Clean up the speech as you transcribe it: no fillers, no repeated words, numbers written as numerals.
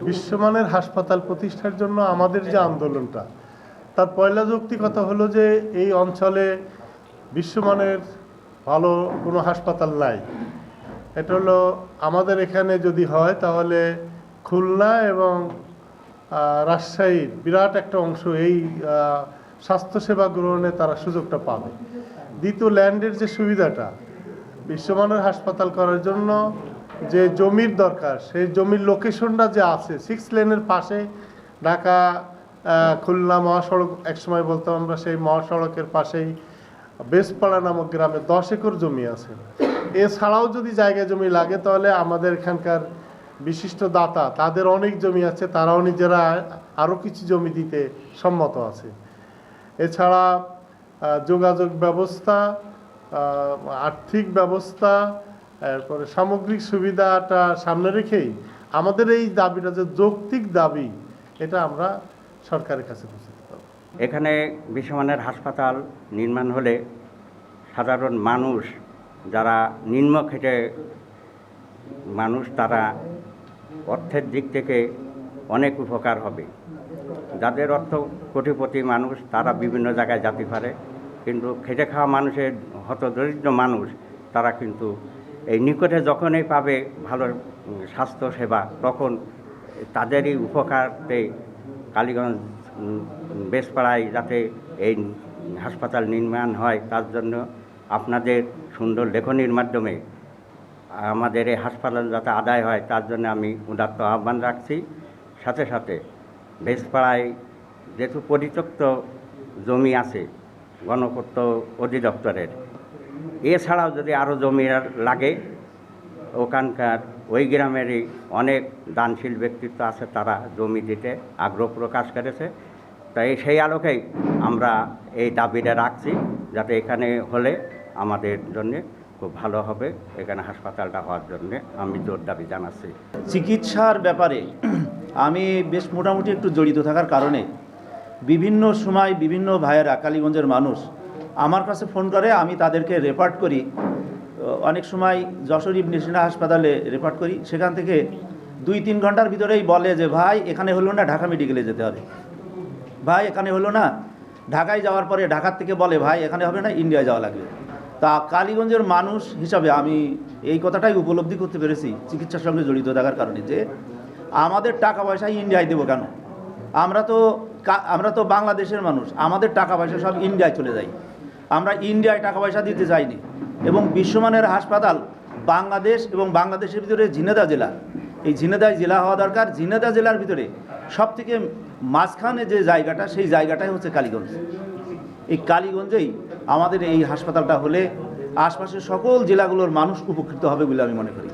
বিশ্বমানের হাসপাতাল প্রতিষ্ঠার জন্য আমাদের যে আন্দোলনটা, তার পয়লা যৌক্তিকতা হলো যে এই অঞ্চলে বিশ্বমানের ভালো কোনো হাসপাতাল নাই। এটা হলো আমাদের এখানে যদি হয় তাহলে খুলনা এবং রাজশাহীর বিরাট একটা অংশ এই স্বাস্থ্যসেবা গ্রহণে তারা সুযোগটা পাবে। দ্বিতীয়, ল্যান্ডের যে সুবিধাটা, বিশ্বমানের হাসপাতাল করার জন্য যে জমির দরকার, সেই জমির লোকেশনটা যে আছে 6 লেনের পাশে, ঢাকা খুলনা মহাসড়ক একসময় বলতাম আমরা, সেই মহাসড়কের পাশেই বেসপাড়া নামক গ্রামে 10 একর জমি আছে। এছাড়াও যদি জায়গা জমি লাগে তাহলে আমাদের এখানকার বিশিষ্ট দাতা, তাদের অনেক জমি আছে, তারাও নিজেরা আরও কিছু জমি দিতে সম্মত আছে। এছাড়া যোগাযোগ ব্যবস্থা, আর্থিক ব্যবস্থা, এরপরে সামগ্রিক সুবিধাটা সামনে রেখেই আমাদের এই দাবিটা যে যৌক্তিক দাবি, এটা আমরা সরকারের কাছে পৌঁছে দিতে হবে। এখানে বিশ্বমানের হাসপাতাল নির্মাণ হলে সাধারণ মানুষ, যারা নিম্ন খেটে মানুষ, তারা অর্থের দিক থেকে অনেক উপকার হবে। যাদের অর্থ কোটিপতি মানুষ, তারা বিভিন্ন জায়গায় যেতে পারে, কিন্তু খেটে খাওয়া মানুষের, হতদরিদ্র মানুষ, তারা কিন্তু এই নিকটে যখনই পাবে ভালো স্বাস্থ্য সেবা, তখন তাদেরই উপকারে কালীগঞ্জ বেসপাড়ায় যাতে এই হাসপাতাল নির্মাণ হয়, তার জন্য আপনাদের সুন্দর লেখনির মাধ্যমে আমাদের এই হাসপাতাল যাতে আদায় হয়, তার জন্য আমি উদাত্ত আহ্বান রাখছি। সাথে সাথে বেসপাড়ায় যেহেতু পরিত্যক্ত জমি আছে গণপূর্ত অধিদপ্তরের, এছাড়াও যদি আরও জমি লাগে, ওখানকার ওই গ্রামেরই অনেক দানশীল ব্যক্তিত্ব আছে, তারা জমি দিতে আগ্রহ প্রকাশ করেছে। তাই সেই আলোকেই আমরা এই দাবিটা রাখছি, যাতে এখানে হলে আমাদের জন্য খুব ভালো হবে। এখানে হাসপাতালটা হওয়ার জন্য আমি জোর দাবি জানাচ্ছি। চিকিৎসার ব্যাপারে আমি বেশ মোটামুটি একটু জড়িত থাকার কারণে বিভিন্ন সময় বিভিন্ন ভাইয়েরা, কালীগঞ্জের মানুষ আমার কাছে ফোন করে, আমি তাদেরকে রেফার করি। অনেক সময় যশোর ইবনে সিনা হাসপাতালে রেফার করি, সেখান থেকে 2-3 ঘন্টার ভিতরেই বলে যে ভাই এখানে হলো না, ঢাকা মেডিকেলে যেতে হবে, ভাই এখানে হলো না। ঢাকায় যাওয়ার পরে ঢাকার থেকে বলে ভাই এখানে হবে না, ইন্ডিয়ায় যাওয়া লাগবে। তা কালীগঞ্জের মানুষ হিসাবে আমি এই কথাটাই উপলব্ধি করতে পেরেছি চিকিৎসার সঙ্গে জড়িত থাকার কারণে, যে আমাদের টাকা পয়সা ইন্ডিয়ায় দেবো কেন? আমরা তো বাংলাদেশের মানুষ, আমাদের টাকা পয়সা সব ইন্ডিয়ায় চলে যায়। আমরা ইন্ডিয়ায় টাকা পয়সা দিতে চাইনি। এবং বিশ্বমানের হাসপাতাল বাংলাদেশ এবং বাংলাদেশের ভিতরে ঝিনেদা জেলা, এই ঝিনেদায় জেলা হওয়া দরকার। ঝিনেদা জেলার ভিতরে সবথেকে মাঝখানে যে জায়গাটা, সেই জায়গাটাই হচ্ছে কালীগঞ্জ। এই কালীগঞ্জেই আমাদের এই হাসপাতালটা হলে আশপাশের সকল জেলাগুলোর মানুষ উপকৃত হবে বলে আমি মনে করি।